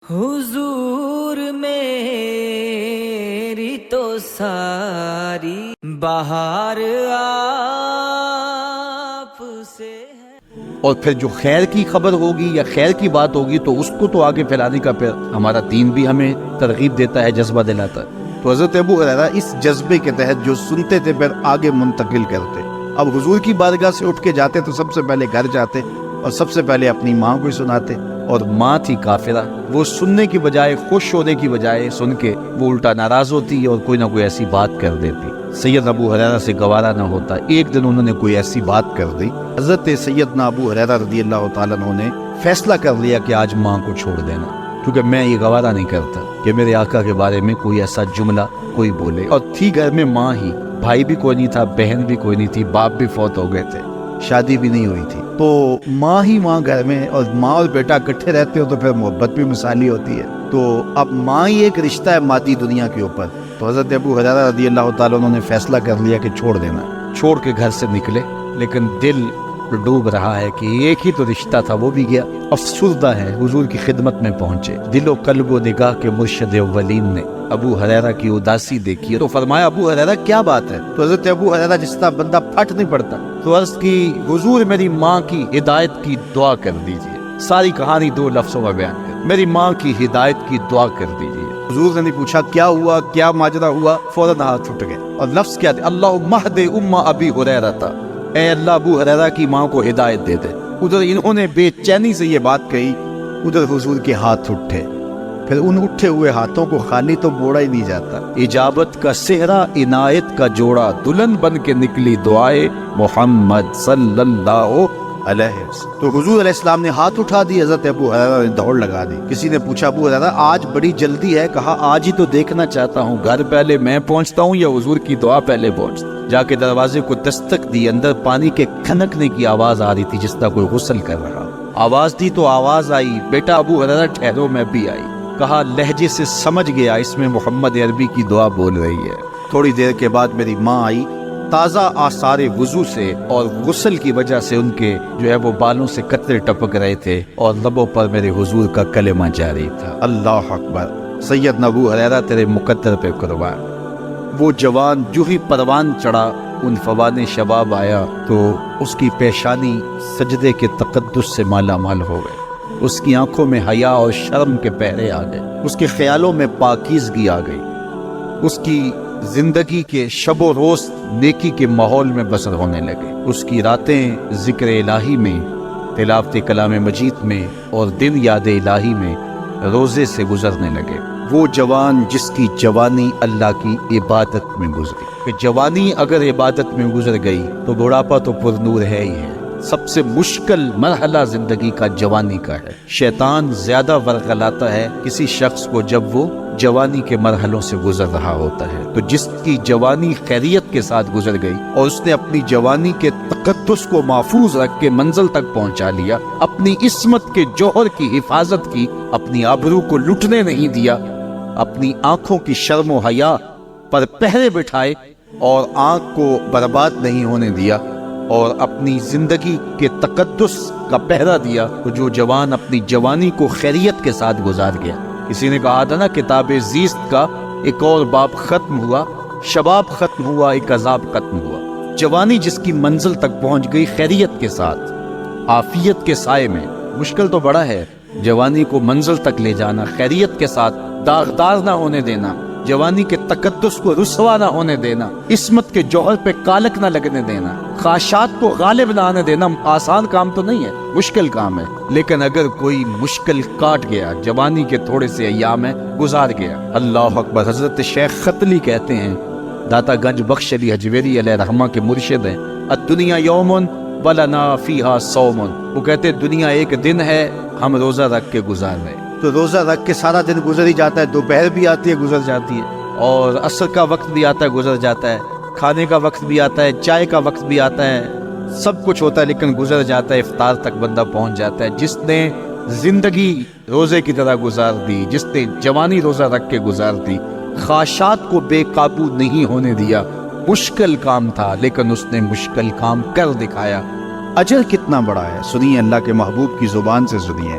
حضور میری تو ساری بہار آپ سے ہے۔ اور پھر جو خیر کی خبر ہوگی یا خیر کی بات ہوگی تو اس کو تو آگے پھیلانے کا پھر ہمارا دین بھی ہمیں ترغیب دیتا ہے، جذبہ دلاتا ہے۔ تو حضرت ابو ہریرہ اس جذبے کے تحت جو سنتے تھے پھر آگے منتقل کرتے۔ اب حضور کی بارگاہ سے اٹھ کے جاتے تو سب سے پہلے گھر جاتے اور سب سے پہلے اپنی ماں کو سناتے، اور ماں تھی کافرہ، وہ سننے کی بجائے، خوش ہونے کی بجائے سن کے وہ الٹا ناراض ہوتی اور کوئی نہ کوئی ایسی بات کر دیتی۔ سید ابو ہریرہ سے گوارا نہ ہوتا، ایک دن انہوں نے کوئی ایسی بات کر دی، حضرت سیدنا ابو ہریرہ رضی اللہ تعالیٰ عنہ نے فیصلہ کر لیا کہ آج ماں کو چھوڑ دینا، کیونکہ میں یہ گوارا نہیں کرتا کہ میرے آقا کے بارے میں کوئی ایسا جملہ کوئی بولے۔ اور تھی گھر میں ماں ہی، بھائی بھی کوئی نہیں تھا، بہن بھی کوئی نہیں تھی، باپ بھی فوت ہو گئے تھے، شادی بھی نہیں ہوئی تھی، تو ماں ہی ماں گھر میں، اور ماں اور بیٹا اکٹھے رہتے ہو تو پھر محبت بھی مثالی ہوتی ہے۔ تو اب ماں ہی ایک رشتہ ہے مادی دنیا کے اوپر، تو حضرت ابو ہریرہ رضی اللہ تعالیٰ عنہ نے فیصلہ کر لیا کہ چھوڑ دینا۔ چھوڑ کے گھر سے نکلے، لیکن دل ڈوب رہا ہے کہ ایک ہی تو رشتہ تھا، وہ بھی گیا۔ افسردہ ہے، حضور کی خدمت میں پہنچے، دل و قلب و نگاہ کے مرشد اولین نے ابو ہریرہ کی اداسی دیکھی تو فرمایا ابو ہریرہ کیا بات ہے؟ تو حضرت ابو ہریرہ جس طرح بندہ پھٹ نہیں پڑتا، تو عرض کی حضور میری ماں کی ہدایت کی دعا کر دیجئے۔ ساری کہانی 2 لفظوں میں بیان کر، میری ماں کی ہدایت کی دعا کر دیجئے۔ حضور نے نہیں پوچھا کیا ہوا، کیا ماجرا ہوا، فوراً ہاتھ اٹھ گئے اور لفظ کیا تھے؟ اللہم اہد ام ابی ہریرہ، اے اللہ ابو ہریرہ کی ماں کو ہدایت دے دے۔ ادھر انہوں نے بے چینی سے یہ بات کہی، ادھر حضور کے ہاتھ اٹھے، پھر ان اٹھے ہوئے ہاتھوں کو خالی تو موڑا ہی نہیں جاتا۔ اجابت کا صحرا، عنایت کا جوڑا، دلہن بن کے نکلی دعائے محمد صلی اللہ علیہ وسلم۔ تو حضور علیہ السلام نے ہاتھ اٹھا دی، حضرت ابو ہریرہ نے دوڑ لگا دی۔ کسی نے پوچھا ابو ہریرہ آج بڑی جلدی ہے؟ کہا آج ہی تو دیکھنا چاہتا ہوں، گھر پہلے میں پہنچتا ہوں یا حضور کی دعا پہلے پہنچتا۔ جا کے دروازے کو دستک دی، اندر پانی کے کھنکنے کی آواز آ رہی تھی جس طرح کوئی غسل کر رہا۔ آواز دی تو آواز آئی، بیٹا ابو ہریرہ ٹھہرو، میں بھی آئی۔ کہا لہجے سے سمجھ گیا اس میں محمد عربی کی دعا بول رہی ہے۔ تھوڑی دیر کے بعد میری ماں آئی، تازہ آثار وضو سے اور غسل کی وجہ سے ان کے جو ہے وہ بالوں سے قطرے ٹپک رہے تھے اور لبوں پر میرے حضور کا کلمہ جاری تھا، اللہ اکبر، سیدنا ابو ہریرہ تیرے مقدر پہ قربان۔ وہ جوان جو ہی پروان چڑھا، ان فوان شباب آیا تو اس کی پیشانی سجدے کے تقدس سے مالا مال ہو گئے، اس کی آنکھوں میں حیا اور شرم کے پہرے آ گئے، اس کے خیالوں میں پاکیزگی آ گئی، اس کی زندگی کے شب و روز نیکی کے ماحول میں بسر ہونے لگے، اس کی راتیں ذکر الہی میں، تلاوت کلام مجید میں اور دن یاد الہی میں روزے سے گزرنے لگے۔ وہ جوان جس کی جوانی اللہ کی عبادت میں گزری، کہ جوانی اگر عبادت میں گزر گئی تو بڑھاپا تو پر نور ہے ہی ہے۔ سب سے مشکل مرحلہ زندگی کا جوانی کا ہے۔ شیطان زیادہ ورغلاتا ہے کسی شخص کو جب وہ جوانی کے مرحلوں سے گزر رہا ہوتا ہے، تو جس کی جوانی خیریت کے ساتھ گزر گئی اور اس نے اپنی جوانی کے تقدس کو محفوظ رکھ کے منزل تک پہنچا لیا، اپنی عصمت کے جوہر کی حفاظت کی، اپنی آبرو کو لٹنے نہیں دیا، اپنی آنکھوں کی شرم و حیا پر پہرے بٹھائے اور آنکھ کو برباد نہیں ہونے دیا اور اپنی زندگی کے تقدس کا پہرا دیا، تو جو جوان اپنی جوانی کو خیریت کے ساتھ گزار گیا۔ کسی نے کہا تھا نا، کتاب زیست کا ایک اور باب ختم ہوا، شباب ختم ہوا، ایک عذاب ختم ہوا۔ جوانی جس کی منزل تک پہنچ گئی خیریت کے ساتھ، عافیت کے سائے میں، مشکل تو بڑا ہے جوانی کو منزل تک لے جانا، خیریت کے ساتھ، داغدار نہ ہونے دینا، جوانی کے تقدس کو رسوا نہ ہونے دینا، عصمت کے جوہر پہ کالک نہ لگنے دینا، خواہشات کو غالب نہ آنے دینا۔ آسان کام تو نہیں ہے، مشکل کام ہے، لیکن اگر کوئی مشکل کاٹ گیا، جوانی کے تھوڑے سے ایام ہے گزار گیا، اللہ اکبر۔ حضرت شیخ ختلی کہتے ہیں، داتا گنج بخش علی حجویری علیہ رحمہ کے مرشد ہیں، الدنیا یوم ولنا فیہا صوم، وہ کہتے ہیں دنیا ایک دن ہے، ہم روزہ رکھ کے گزار رہے۔ تو روزہ رکھ کے سارا دن گزر ہی جاتا ہے، دوپہر بھی آتی ہے گزر جاتی ہے، اور عصر کا وقت بھی آتا ہے گزر جاتا ہے، کھانے کا وقت بھی آتا ہے، چائے کا وقت بھی آتا ہے، سب کچھ ہوتا ہے لیکن گزر جاتا ہے، افطار تک بندہ پہنچ جاتا ہے۔ جس نے زندگی روزے کی طرح گزار دی، جس نے جوانی روزہ رکھ کے گزار دی، خواہشات کو بے قابو نہیں ہونے دیا، مشکل کام تھا لیکن اس نے مشکل کام کر دکھایا۔ اجر کتنا بڑا ہے، سنیے اللہ کے محبوب کی زبان سے سنیے۔